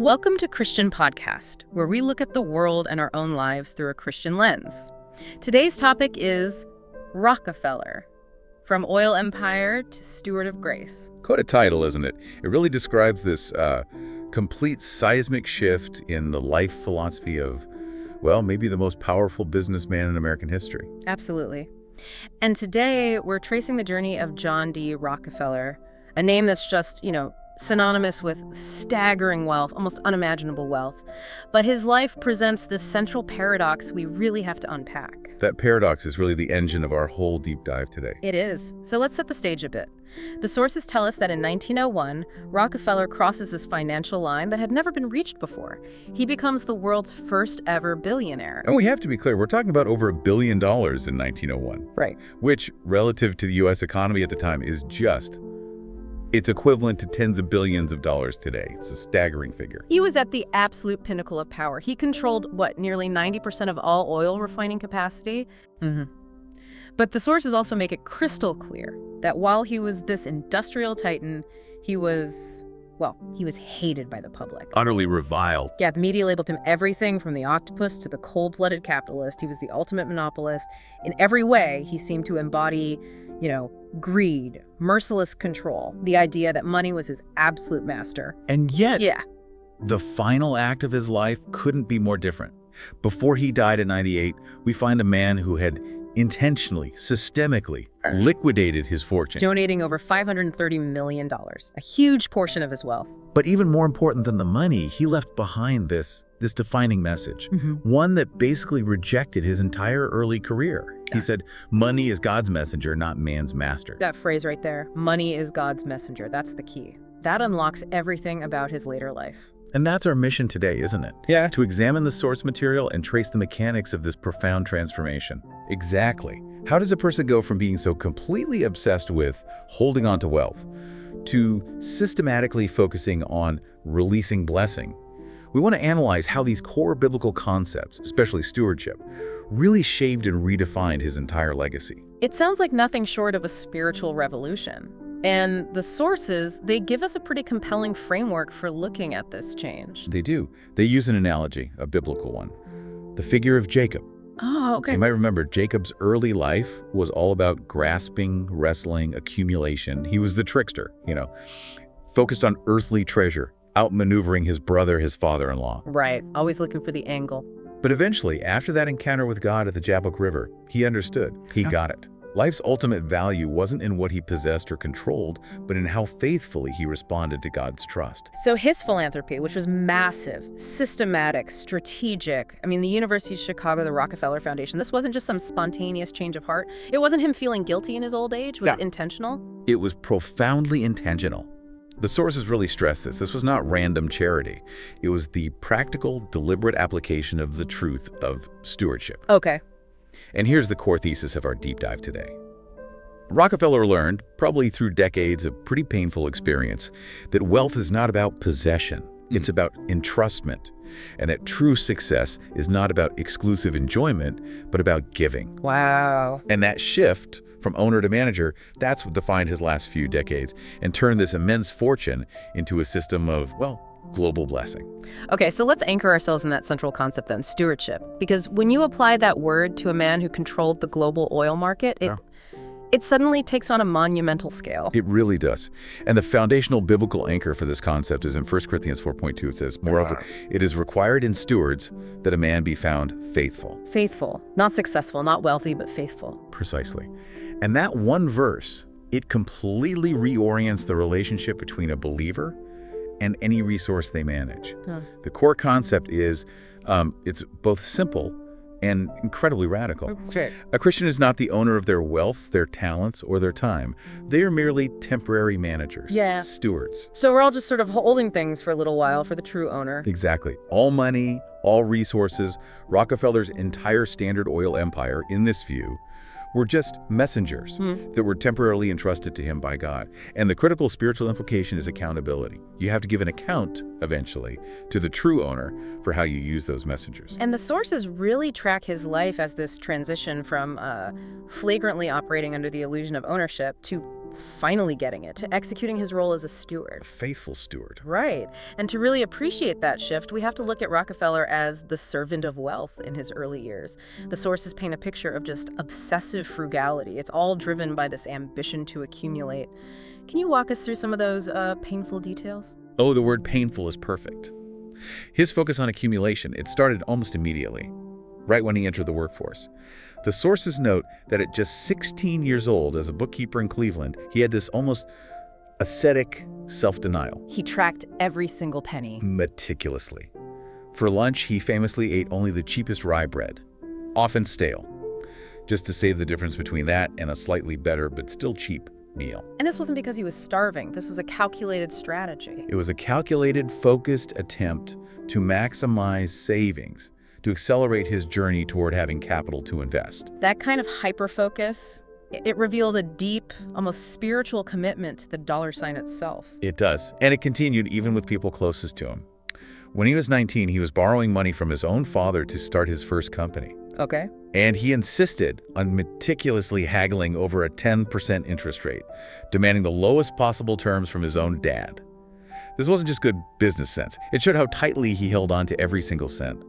Welcome to Christian Podcast, where we look at the world and our own lives through a Christian lens. Today's topic is Rockefeller, from oil empire to steward of grace. Quite a title, isn't it? It really describes this complete seismic shift in the life philosophy of, well, maybe the most powerful businessman in American history. Absolutely. And today we're tracing the journey of John D. Rockefeller, a name that's just, synonymous with staggering wealth, almost unimaginable wealth. But his life presents this central paradox we really have to unpack. That paradox is really the engine of our whole deep dive today. It is. So let's set the stage a bit. The sources tell us that in 1901, Rockefeller crosses this financial line that had never been reached before. He becomes the world's first ever billionaire. And we have to be clear, we're talking about over $1 billion in 1901. Right. Which, relative to the U.S. economy at the time, is it's equivalent to tens of billions of dollars today. It's a staggering figure. He was at the absolute pinnacle of power. He controlled, nearly 90% of all oil refining capacity? But the sources also make it crystal clear that while he was this industrial titan, he was hated by the public. Utterly reviled. Yeah, the media labeled him everything from the octopus to the cold-blooded capitalist. He was the ultimate monopolist. In every way, he seemed to embody, greed, merciless control, the idea that money was his absolute master. And yet, the final act of his life couldn't be more different. Before he died at 98, we find a man who had intentionally, systemically liquidated his fortune. Donating over $530 million, a huge portion of his wealth. But even more important than the money, he left behind this defining message, one that basically rejected his entire early career. He said, money is God's messenger, not man's master. That phrase right there, money is God's messenger, that's the key. That unlocks everything about his later life. And that's our mission today, isn't it? Yeah. To examine the source material and trace the mechanics of this profound transformation. Exactly. How does a person go from being so completely obsessed with holding on to wealth to systematically focusing on releasing blessing? We want to analyze how these core biblical concepts, especially stewardship, really shaped and redefined his entire legacy. It sounds like nothing short of a spiritual revolution. And the sources, they give us a pretty compelling framework for looking at this change. They do. They use an analogy, a biblical one. The figure of Jacob. Oh, okay. You might remember Jacob's early life was all about grasping, wrestling, accumulation. He was the trickster, focused on earthly treasure, outmaneuvering his brother, his father-in-law. Right, always looking for the angle. But eventually, after that encounter with God at the Jabbok River, he understood. He got it. Life's ultimate value wasn't in what he possessed or controlled, but in how faithfully he responded to God's trust. So his philanthropy, which was massive, systematic, strategic, the University of Chicago, the Rockefeller Foundation, this wasn't just some spontaneous change of heart. It wasn't him feeling guilty in his old age. Was it intentional? It was profoundly intentional. The sources really stress this. This was not random charity. It was the practical, deliberate application of the truth of stewardship. Okay. And here's the core thesis of our deep dive today. Rockefeller learned, probably through decades of pretty painful experience, that wealth is not about possession. It's about entrustment. And that true success is not about exclusive enjoyment, but about giving. Wow. And that shift from owner to manager, that's what defined his last few decades and turned this immense fortune into a system of, global blessing. Okay, so let's anchor ourselves in that central concept then, stewardship. Because when you apply that word to a man who controlled the global oil market, it suddenly takes on a monumental scale. It really does. And the foundational biblical anchor for this concept is in 1 Corinthians 4:2. It says, moreover, it is required in stewards that a man be found faithful. Faithful. Not successful, not wealthy, but faithful. Precisely. And that one verse, it completely reorients the relationship between a believer and any resource they manage. The core concept is it's both simple and incredibly radical. Okay. A Christian is not the owner of their wealth, their talents, or their time. They are merely temporary managers, stewards. So we're all just sort of holding things for a little while for the true owner. Exactly. All money, all resources, Rockefeller's entire Standard Oil empire, in this view, were just messengers that were temporarily entrusted to him by God. And the critical spiritual implication is accountability. You have to give an account, eventually, to the true owner for how you use those messengers. And the sources really track his life as this transition from flagrantly operating under the illusion of ownership to finally getting it, to executing his role as a steward. A faithful steward. Right. And to really appreciate that shift, we have to look at Rockefeller as the servant of wealth in his early years. The sources paint a picture of just obsessive frugality. It's all driven by this ambition to accumulate. Can you walk us through some of those painful details? Oh, the word painful is perfect. His focus on accumulation, it started almost immediately, right when he entered the workforce. The sources note that at just 16 years old, as a bookkeeper in Cleveland, he had this almost ascetic self-denial. He tracked every single penny. Meticulously. For lunch, he famously ate only the cheapest rye bread, often stale, just to save the difference between that and a slightly better but still cheap meal. And this wasn't because he was starving. This was a calculated strategy. It was a calculated, focused attempt to maximize savings, to accelerate his journey toward having capital to invest. That kind of hyper-focus, it revealed a deep, almost spiritual commitment to the dollar sign itself. It does, and it continued even with people closest to him. When he was 19, he was borrowing money from his own father to start his first company. Okay. And he insisted on meticulously haggling over a 10% interest rate, demanding the lowest possible terms from his own dad. This wasn't just good business sense. It showed how tightly he held on to every single cent.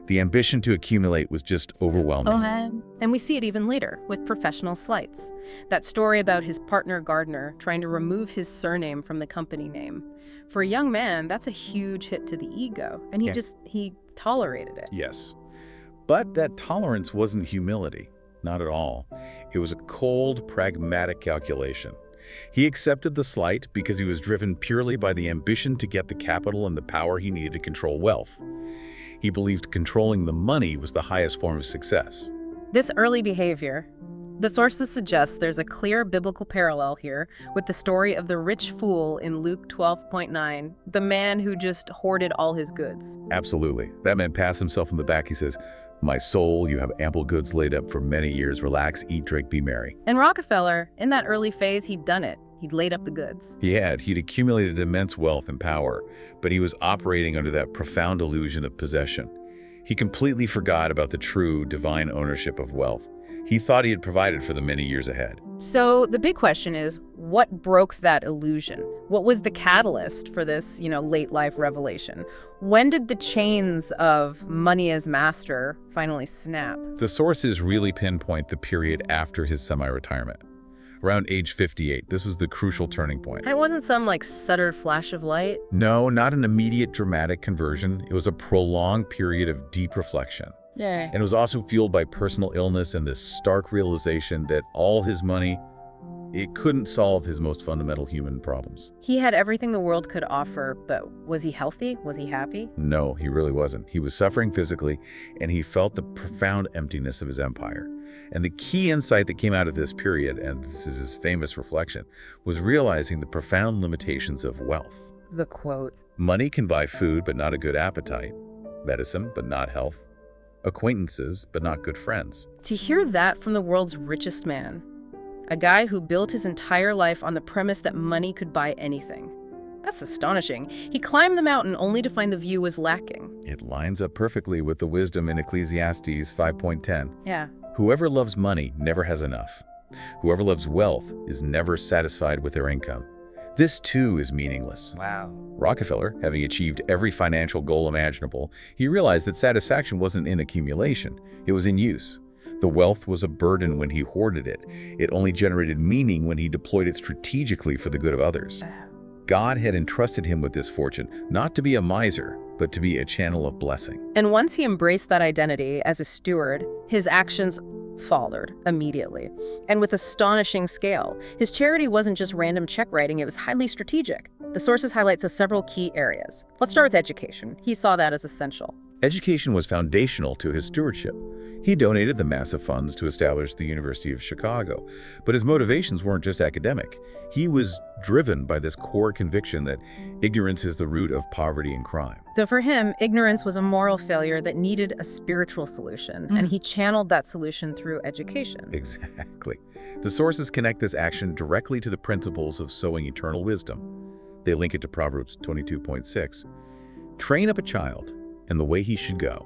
The ambition to accumulate was just overwhelming. And we see it even later with professional slights. That story about his partner Gardner trying to remove his surname from the company name. For a young man, that's a huge hit to the ego, and he tolerated it. Yes. But that tolerance wasn't humility, not at all. It was a cold, pragmatic calculation. He accepted the slight because he was driven purely by the ambition to get the capital and the power he needed to control wealth. He believed controlling the money was the highest form of success. This early behavior, the sources suggest there's a clear biblical parallel here with the story of the rich fool in Luke 12:9, the man who just hoarded all his goods. Absolutely. That man pats himself in the back. He says, "My soul, you have ample goods laid up for many years. Relax, eat, drink, be merry." And Rockefeller, in that early phase, he'd done it. He'd laid up the goods. He'd accumulated immense wealth and power, but he was operating under that profound illusion of possession. He completely forgot about the true divine ownership of wealth. He thought he had provided for the many years ahead. So the big question is, what broke that illusion? What was the catalyst for this, late life revelation? When did the chains of money as master finally snap? The sources really pinpoint the period after his semi-retirement. Around age 58, this was the crucial turning point. And it wasn't some sudden flash of light? No, not an immediate dramatic conversion. It was a prolonged period of deep reflection. Yeah. And it was also fueled by personal illness and this stark realization that all his money, it couldn't solve his most fundamental human problems. He had everything the world could offer, but was he healthy? Was he happy? No, he really wasn't. He was suffering physically, and he felt the profound emptiness of his empire. And the key insight that came out of this period, and this is his famous reflection, was realizing the profound limitations of wealth. The quote, "Money can buy food, but not a good appetite. Medicine, but not health. Acquaintances, but not good friends." To hear that from the world's richest man, a guy who built his entire life on the premise that money could buy anything. That's astonishing. He climbed the mountain only to find the view was lacking. It lines up perfectly with the wisdom in Ecclesiastes 5.10. Yeah. Whoever loves money never has enough. Whoever loves wealth is never satisfied with their income. This too is meaningless. Wow. Rockefeller, having achieved every financial goal imaginable, he realized that satisfaction wasn't in accumulation, it was in use. The wealth was a burden when he hoarded it. It only generated meaning when he deployed it strategically for the good of others. God had entrusted him with this fortune, not to be a miser, but to be a channel of blessing. And once he embraced that identity as a steward, his actions followed immediately, and with astonishing scale. His charity wasn't just random check writing, it was highly strategic. The sources highlight several key areas. Let's start with education. He saw that as essential. Education was foundational to his stewardship. He donated the massive funds to establish the University of Chicago, but his motivations weren't just academic. He was driven by this core conviction that ignorance is the root of poverty and crime. So for him, ignorance was a moral failure that needed a spiritual solution, and he channeled that solution through education. Exactly. The sources connect this action directly to the principles of sowing eternal wisdom. They link it to Proverbs 22.6. Train up a child in the way he should go,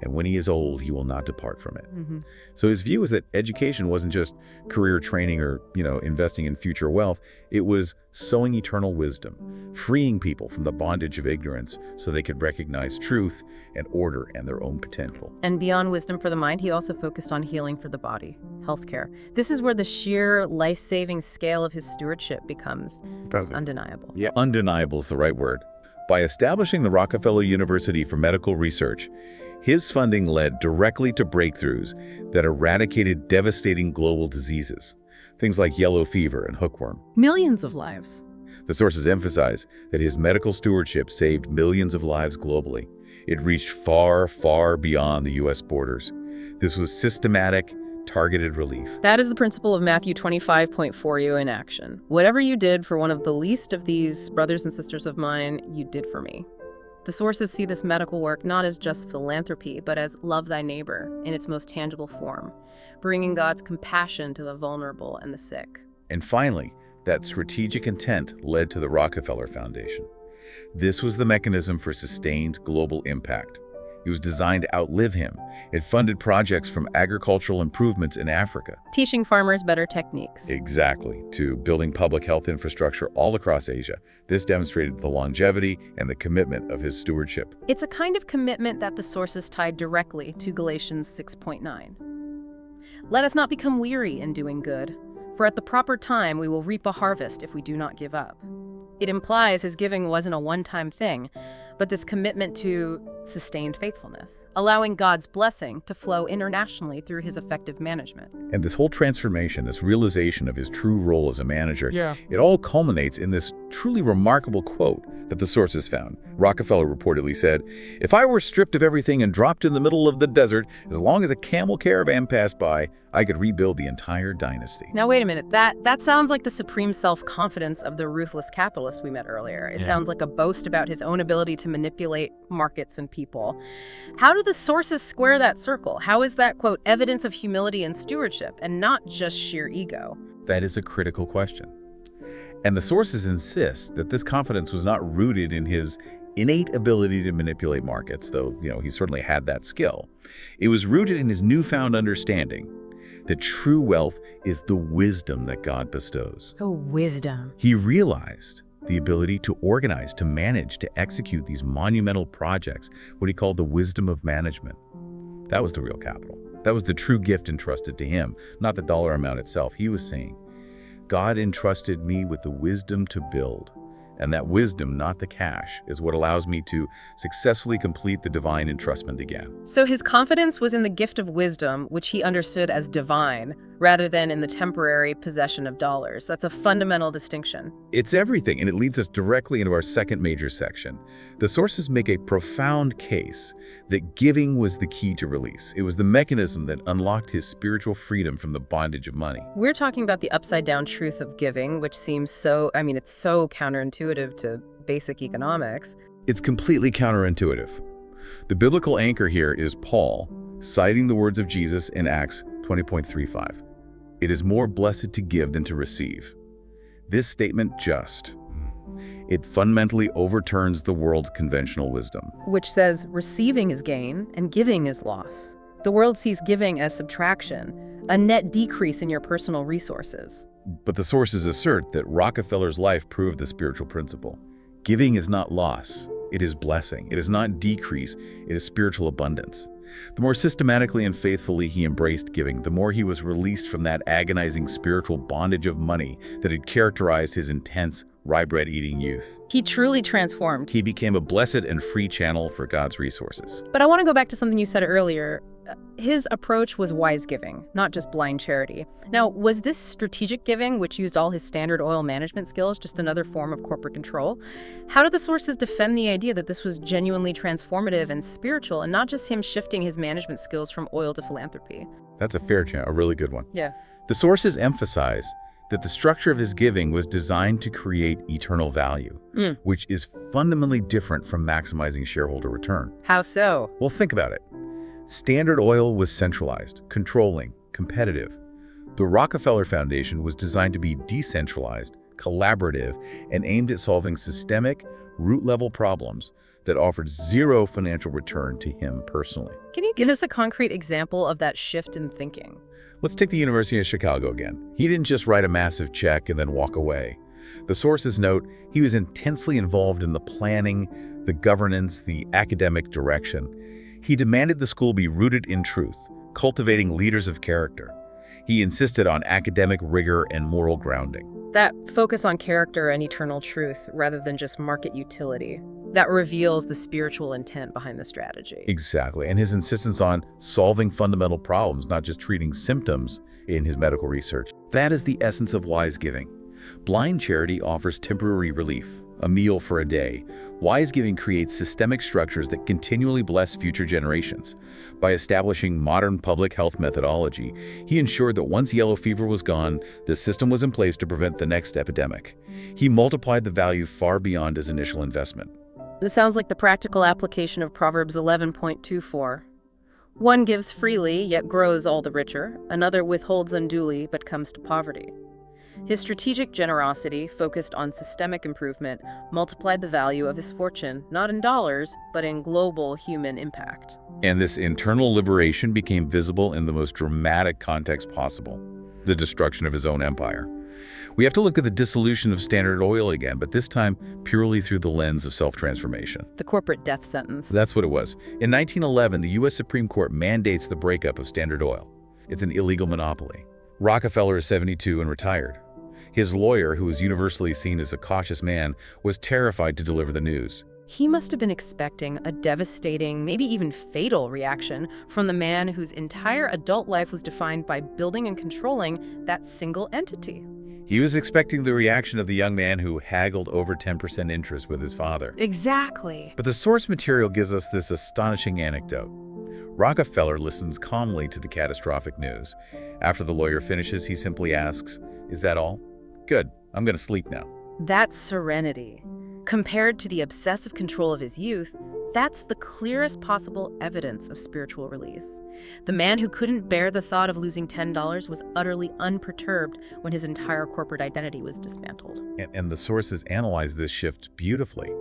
and when he is old, he will not depart from it. Mm-hmm. So his view was that education wasn't just career training or, investing in future wealth. It was sowing eternal wisdom, freeing people from the bondage of ignorance so they could recognize truth and order and their own potential. And beyond wisdom for the mind, he also focused on healing for the body, healthcare. This is where the sheer life-saving scale of his stewardship becomes undeniable. Yeah, undeniable is the right word. By establishing the Rockefeller University for Medical Research, his funding led directly to breakthroughs that eradicated devastating global diseases, things like yellow fever and hookworm. Millions of lives. The sources emphasize that his medical stewardship saved millions of lives globally. It reached far, far beyond the U.S. borders. This was systematic, targeted relief. That is the principle of Matthew 25.4 in action. Whatever you did for one of the least of these brothers and sisters of mine, you did for me. The sources see this medical work not as just philanthropy, but as love thy neighbor in its most tangible form, bringing God's compassion to the vulnerable and the sick. And finally, that strategic intent led to the Rockefeller Foundation. This was the mechanism for sustained global impact. It was designed to outlive him. It funded projects from agricultural improvements in Africa, teaching farmers better techniques. Exactly, to building public health infrastructure all across Asia. This demonstrated the longevity and the commitment of his stewardship. It's a kind of commitment that the sources tied directly to Galatians 6.9. Let us not become weary in doing good, for at the proper time we will reap a harvest if we do not give up. It implies his giving wasn't a one-time thing, but this commitment to sustained faithfulness, allowing God's blessing to flow internationally through his effective management. And this whole transformation, this realization of his true role as a manager, it all culminates in this truly remarkable quote that the sources found. Rockefeller reportedly said, "If I were stripped of everything and dropped in the middle of the desert, as long as a camel caravan passed by, I could rebuild the entire dynasty." Now, wait a minute. That sounds like the supreme self-confidence of the ruthless capitalist we met earlier. It sounds like a boast about his own ability to manipulate markets and people. How do the sources square that circle? How is that, quote, evidence of humility and stewardship and not just sheer ego? That is a critical question. And the sources insist that this confidence was not rooted in his innate ability to manipulate markets, though, he certainly had that skill. It was rooted in his newfound understanding that true wealth is the wisdom that God bestows. Oh, wisdom. He realized the ability to organize, to manage, to execute these monumental projects, what he called the wisdom of management. That was the real capital. That was the true gift entrusted to him, not the dollar amount itself. He was saying, God entrusted me with the wisdom to build. And that wisdom, not the cash, is what allows me to successfully complete the divine entrustment again. So his confidence was in the gift of wisdom, which he understood as divine, rather than in the temporary possession of dollars. That's a fundamental distinction. It's everything, and it leads us directly into our second major section. The sources make a profound case that giving was the key to release. It was the mechanism that unlocked his spiritual freedom from the bondage of money. We're talking about the upside-down truth of giving, which seems it's so counterintuitive to basic economics. It's completely counterintuitive. The biblical anchor here is Paul, citing the words of Jesus in Acts 20.35. It is more blessed to give than to receive. This statement it fundamentally overturns the world's conventional wisdom, which says receiving is gain and giving is loss. The world sees giving as subtraction, a net decrease in your personal resources. But the sources assert that Rockefeller's life proved the spiritual principle. Giving is not loss, it is blessing. It is not decrease, it is spiritual abundance. The more systematically and faithfully he embraced giving, the more he was released from that agonizing spiritual bondage of money that had characterized his intense, rye bread eating youth. He truly transformed. He became a blessed and free channel for God's resources. But I want to go back to something you said earlier. His approach was wise giving, not just blind charity. Now, was this strategic giving, which used all his standard oil management skills, just another form of corporate control? How do the sources defend the idea that this was genuinely transformative and spiritual, and not just him shifting his management skills from oil to philanthropy? That's a really good one. Yeah. The sources emphasize that the structure of his giving was designed to create eternal value, which is fundamentally different from maximizing shareholder return. How so? Well, think about it. Standard Oil was centralized, controlling, competitive. The Rockefeller Foundation was designed to be decentralized, collaborative, and aimed at solving systemic, root-level problems that offered zero financial return to him personally. Can you give us a concrete example of that shift in thinking? Let's take the University of Chicago again. He didn't just write a massive check and then walk away. The sources note he was intensely involved in the planning, the governance, the academic direction. He demanded the school be rooted in truth, cultivating leaders of character. He insisted on academic rigor and moral grounding. That focus on character and eternal truth rather than just market utility. That reveals the spiritual intent behind the strategy. Exactly, and his insistence on solving fundamental problems, not just treating symptoms in his medical research. That is the essence of wise giving. Blind charity offers temporary relief, a meal for a day. Wise giving creates systemic structures that continually bless future generations. By establishing modern public health methodology, he ensured that once yellow fever was gone, the system was in place to prevent the next epidemic. He multiplied the value far beyond his initial investment. It sounds like the practical application of Proverbs 11.24. One gives freely, yet grows all the richer. Another withholds unduly, but comes to poverty. His strategic generosity, focused on systemic improvement, multiplied the value of his fortune, not in dollars, but in global human impact. And this internal liberation became visible in the most dramatic context possible: the destruction of his own empire. We have to look at the dissolution of Standard Oil again, but this time purely through the lens of self-transformation. The corporate death sentence. That's what it was. In 1911, the U.S. Supreme Court mandates the breakup of Standard Oil. It's an illegal monopoly. Rockefeller is 72 and retired. His lawyer, who was universally seen as a cautious man, was terrified to deliver the news. He must have been expecting a devastating, maybe even fatal reaction from the man whose entire adult life was defined by building and controlling that single entity. He was expecting the reaction of the young man who haggled over 10% interest with his father. Exactly. But the source material gives us this astonishing anecdote. Rockefeller listens calmly to the catastrophic news. After the lawyer finishes, he simply asks, "Is that all? Good. I'm going to sleep now." That's serenity. Compared to the obsessive control of his youth, that's the clearest possible evidence of spiritual release. The man who couldn't bear the thought of losing $10 was utterly unperturbed when his entire corporate identity was dismantled. And the sources analyze this shift beautifully.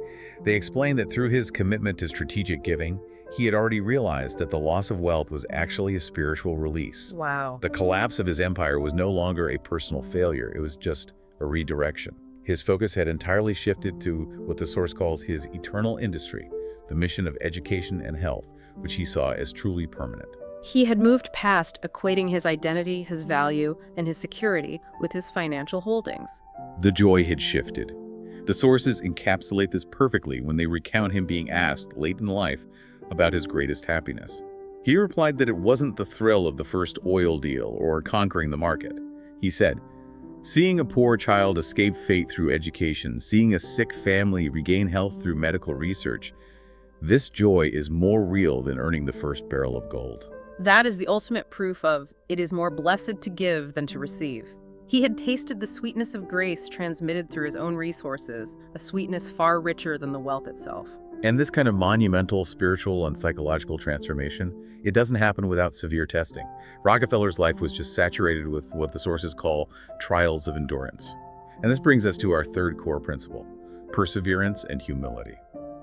They explain that through his commitment to strategic giving, he had already realized that the loss of wealth was actually a spiritual release. Wow. The collapse of his empire was no longer a personal failure, it was just a redirection. His focus had entirely shifted to what the source calls his eternal industry, the mission of education and health, which he saw as truly permanent. He had moved past equating his identity, his value, and his security with his financial holdings. The joy had shifted. The sources encapsulate this perfectly when they recount him being asked late in life about his greatest happiness. He replied that it wasn't the thrill of the first oil deal or conquering the market. He said, "Seeing a poor child escape fate through education, seeing a sick family regain health through medical research, this joy is more real than earning the first barrel of gold." That is the ultimate proof of it is more blessed to give than to receive. He had tasted the sweetness of grace transmitted through his own resources, a sweetness far richer than the wealth itself. And this kind of monumental spiritual and psychological transformation, it doesn't happen without severe testing. Rockefeller's life was just saturated with what the sources call trials of endurance. And this brings us to our third core principle: perseverance and humility.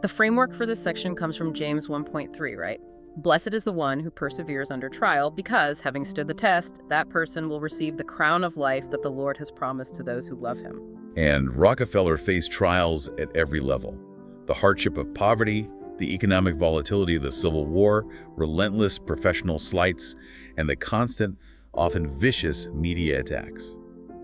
The framework for this section comes from James 1.3, right? Blessed is the one who perseveres under trial, because, having stood the test, that person will receive the crown of life that the Lord has promised to those who love him. And Rockefeller faced trials at every level: the hardship of poverty, the economic volatility of the Civil War, relentless professional slights, and the constant, often vicious media attacks.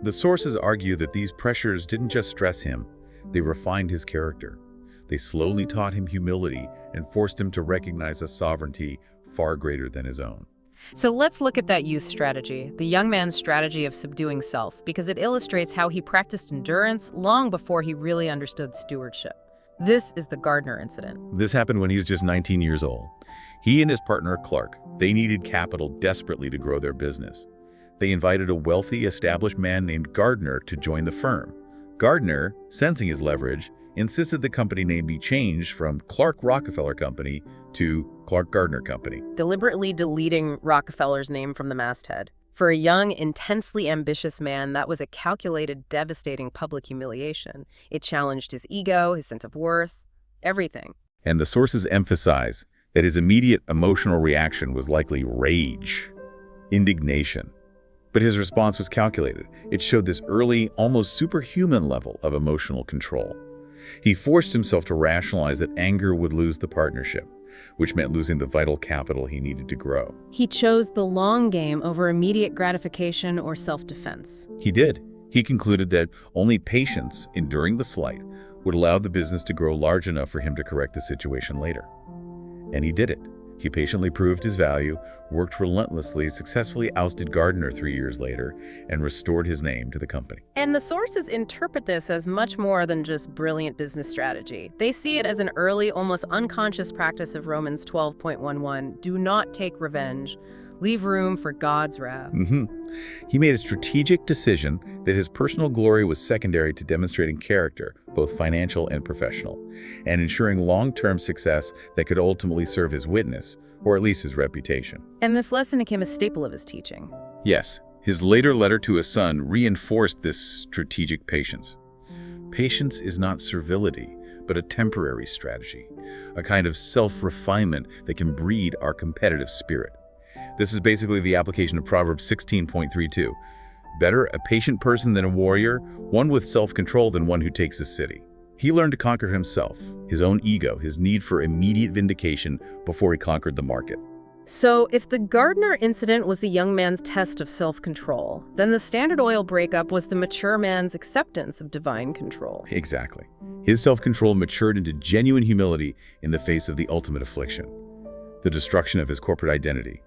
The sources argue that these pressures didn't just stress him, they refined his character. They slowly taught him humility and forced him to recognize a sovereignty far greater than his own. So let's look at that youth strategy, the young man's strategy of subduing self, because it illustrates how he practiced endurance long before he really understood stewardship. This is the Gardner incident. This happened when he was just 19 years old. He and his partner, Clark, they needed capital desperately to grow their business. They invited a wealthy, established man named Gardner to join the firm. Gardner, sensing his leverage, insisted the company name be changed from Clark Rockefeller Company to Clark Gardner Company, deliberately deleting Rockefeller's name from the masthead. For a young, intensely ambitious man, that was a calculated, devastating public humiliation. It challenged his ego, his sense of worth, everything. And the sources emphasize that his immediate emotional reaction was likely rage, indignation. But his response was calculated. It showed this early, almost superhuman level of emotional control. He forced himself to rationalize that anger would lose the partnership, which meant losing the vital capital he needed to grow. He chose the long game over immediate gratification or self-defense. He did. He concluded that only patience, enduring the slight, would allow the business to grow large enough for him to correct the situation later. And he did it. He patiently proved his value, worked relentlessly, successfully ousted Gardner 3 years later, and restored his name to the company. And the sources interpret this as much more than just brilliant business strategy. They see it as an early, almost unconscious practice of Romans 12.11, do not take revenge, leave room for God's wrath. He made a strategic decision that his personal glory was secondary to demonstrating character, both financial and professional, and ensuring long-term success that could ultimately serve his witness, or at least his reputation. And this lesson became a staple of his teaching. Yes, his later letter to his son reinforced this strategic patience. Patience is not servility, but a temporary strategy, a kind of self-refinement that can breed our competitive spirit. This is basically the application of Proverbs 16.32. Better a patient person than a warrior, one with self-control than one who takes a city. He learned to conquer himself, his own ego, his need for immediate vindication before he conquered the market. So if the Gardner incident was the young man's test of self-control, then the Standard Oil breakup was the mature man's acceptance of divine control. Exactly. His self-control matured into genuine humility in the face of the ultimate affliction, the destruction of his corporate identity.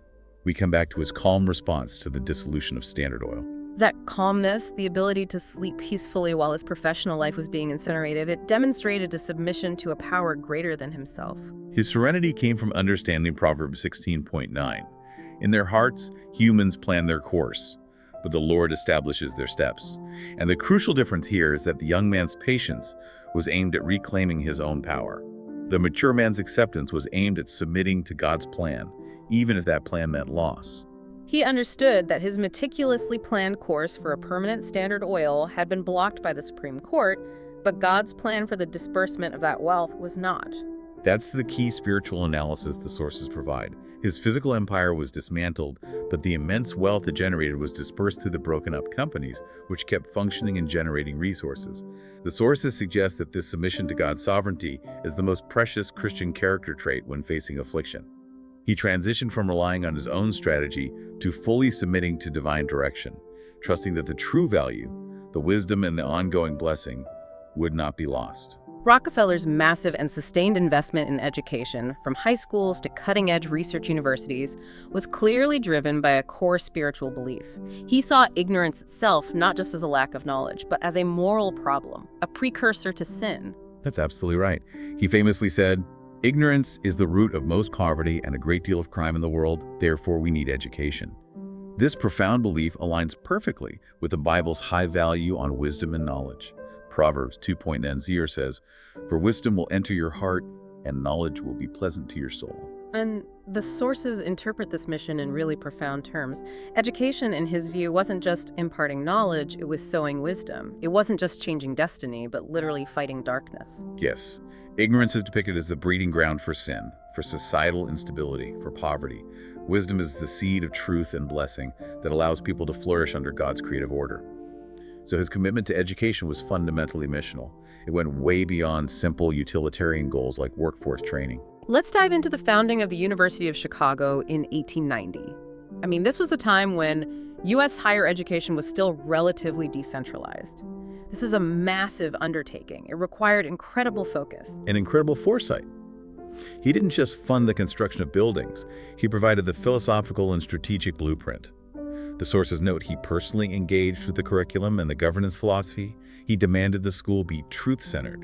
We come back to his calm response to the dissolution of Standard Oil. That calmness, the ability to sleep peacefully while his professional life was being incinerated, it demonstrated a submission to a power greater than himself. His serenity came from understanding Proverbs 16.9. In their hearts, humans plan their course, but the Lord establishes their steps. And the crucial difference here is that the young man's patience was aimed at reclaiming his own power. The mature man's acceptance was aimed at submitting to God's plan, even if that plan meant loss. He understood that his meticulously planned course for a permanent Standard Oil had been blocked by the Supreme Court, but God's plan for the disbursement of that wealth was not. That's the key spiritual analysis the sources provide. His physical empire was dismantled, but the immense wealth it generated was dispersed through the broken-up companies, which kept functioning and generating resources. The sources suggest that this submission to God's sovereignty is the most precious Christian character trait when facing affliction. He transitioned from relying on his own strategy to fully submitting to divine direction, trusting that the true value, the wisdom and the ongoing blessing, would not be lost. Rockefeller's massive and sustained investment in education, from high schools to cutting-edge research universities, was clearly driven by a core spiritual belief. He saw ignorance itself not just as a lack of knowledge, but as a moral problem, a precursor to sin. That's absolutely right. He famously said, "Ignorance is the root of most poverty and a great deal of crime in the world, therefore we need education." This profound belief aligns perfectly with the Bible's high value on wisdom and knowledge. Proverbs 2.9 says, "For wisdom will enter your heart, and knowledge will be pleasant to your soul." And the sources interpret this mission in really profound terms. Education, in his view, wasn't just imparting knowledge, it was sowing wisdom. It wasn't just changing destiny, but literally fighting darkness. Yes, ignorance is depicted as the breeding ground for sin, for societal instability, for poverty. Wisdom is the seed of truth and blessing that allows people to flourish under God's creative order. So his commitment to education was fundamentally missional. It went way beyond simple utilitarian goals like workforce training. Let's dive into the founding of the University of Chicago in 1890. This was a time when U.S. higher education was still relatively decentralized. This was a massive undertaking. It required incredible focus. And incredible foresight. He didn't just fund the construction of buildings, he provided the philosophical and strategic blueprint. The sources note he personally engaged with the curriculum and the governance philosophy. He demanded the school be truth-centered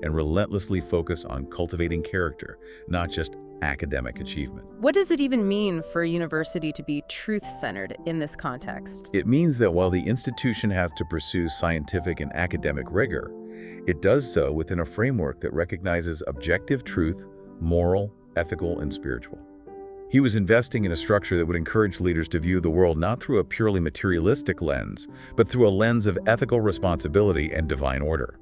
and relentlessly focus on cultivating character, not just academic achievement. What does it even mean for a university to be truth-centered in this context? It means that while the institution has to pursue scientific and academic rigor, it does so within a framework that recognizes objective truth, moral, ethical, and spiritual. He was investing in a structure that would encourage leaders to view the world not through a purely materialistic lens, but through a lens of ethical responsibility and divine order.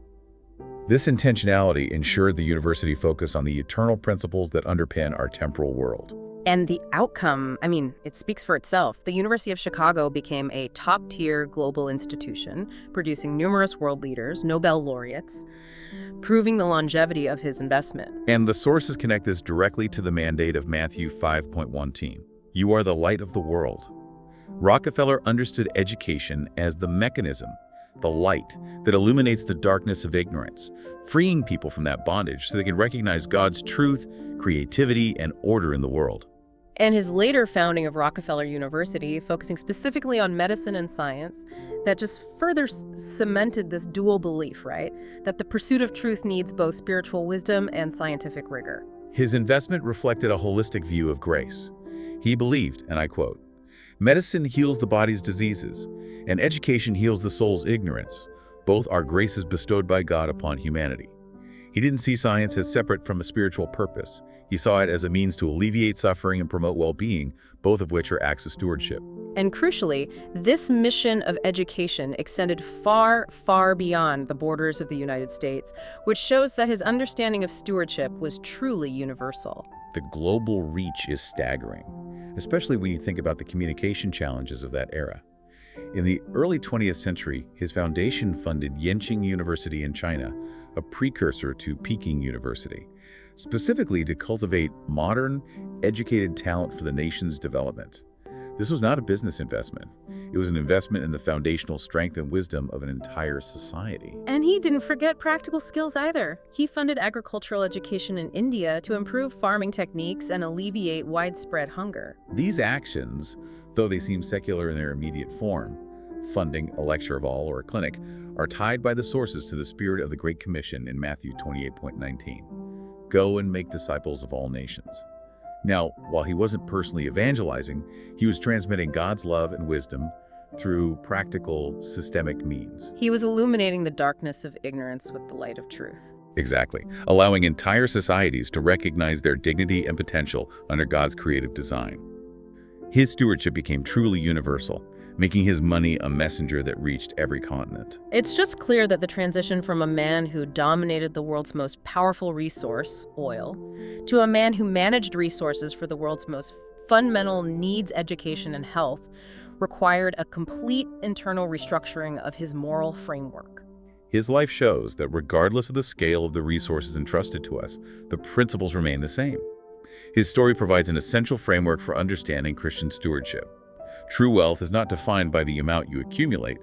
This intentionality ensured the university focused on the eternal principles that underpin our temporal world. And the outcome, I mean, it speaks for itself. The University of Chicago became a top-tier global institution, producing numerous world leaders, Nobel laureates, proving the longevity of his investment. And the sources connect this directly to the mandate of Matthew 5.1. You are the light of the world. Rockefeller understood education as the mechanism, the light that illuminates the darkness of ignorance, freeing people from that bondage so they can recognize God's truth, creativity, and order in the world. And his later founding of Rockefeller University, focusing specifically on medicine and science, that just further cemented this dual belief, right? That the pursuit of truth needs both spiritual wisdom and scientific rigor. His investment reflected a holistic view of grace. He believed, and I quote, "Medicine heals the body's diseases, and education heals the soul's ignorance. Both are graces bestowed by God upon humanity." He didn't see science as separate from a spiritual purpose. He saw it as a means to alleviate suffering and promote well-being, both of which are acts of stewardship. And crucially, this mission of education extended far, far beyond the borders of the United States, which shows that his understanding of stewardship was truly universal. The global reach is staggering, especially when you think about the communication challenges of that era. In the early 20th century, his foundation funded Yenching University in China, a precursor to Peking University, specifically to cultivate modern, educated talent for the nation's development. This was not a business investment. It was an investment in the foundational strength and wisdom of an entire society. And he didn't forget practical skills either. He funded agricultural education in India to improve farming techniques and alleviate widespread hunger. These actions, though they seem secular in their immediate form, funding a lecture hall or a clinic, are tied by the sources to the spirit of the Great Commission in Matthew 28.19. Go and make disciples of all nations. Now, while he wasn't personally evangelizing, he was transmitting God's love and wisdom through practical, systemic means. He was illuminating the darkness of ignorance with the light of truth. Exactly, allowing entire societies to recognize their dignity and potential under God's creative design. His stewardship became truly universal, making his money a messenger that reached every continent. It's just clear that the transition from a man who dominated the world's most powerful resource, oil, to a man who managed resources for the world's most fundamental needs, education, and health, required a complete internal restructuring of his moral framework. His life shows that regardless of the scale of the resources entrusted to us, the principles remain the same. His story provides an essential framework for understanding Christian stewardship. True wealth is not defined by the amount you accumulate,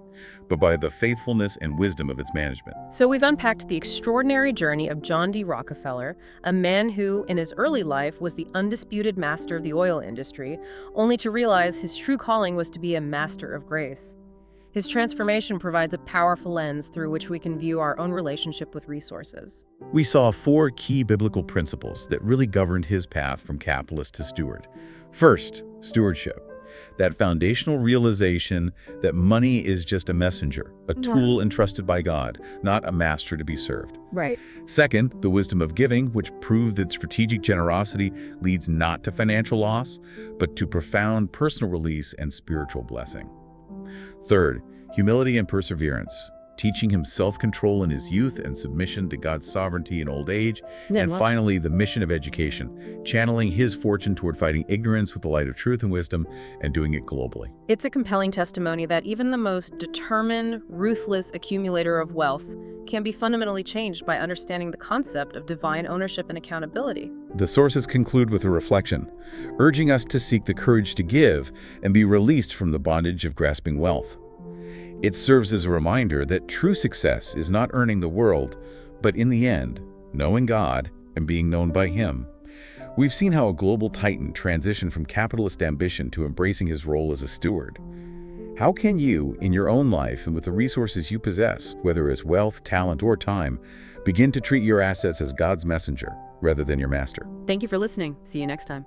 but by the faithfulness and wisdom of its management. So we've unpacked the extraordinary journey of John D. Rockefeller, a man who, in his early life, was the undisputed master of the oil industry, only to realize his true calling was to be a master of grace. His transformation provides a powerful lens through which we can view our own relationship with resources. We saw 4 key biblical principles that really governed his path from capitalist to steward. First, stewardship. That foundational realization that money is just a messenger, a tool entrusted by God, not a master to be served. Right. Second, the wisdom of giving, which proved that strategic generosity leads not to financial loss, but to profound personal release and spiritual blessing. Third, humility and perseverance, teaching him self-control in his youth and submission to God's sovereignty in old age. And finally, the mission of education, channeling his fortune toward fighting ignorance with the light of truth and wisdom and doing it globally. It's a compelling testimony that even the most determined, ruthless accumulator of wealth can be fundamentally changed by understanding the concept of divine ownership and accountability. The sources conclude with a reflection, urging us to seek the courage to give and be released from the bondage of grasping wealth. It serves as a reminder that true success is not earning the world, but in the end, knowing God and being known by Him. We've seen how a global titan transitioned from capitalist ambition to embracing his role as a steward. How can you, in your own life and with the resources you possess, whether as wealth, talent, or time, begin to treat your assets as God's messenger rather than your master? Thank you for listening. See you next time.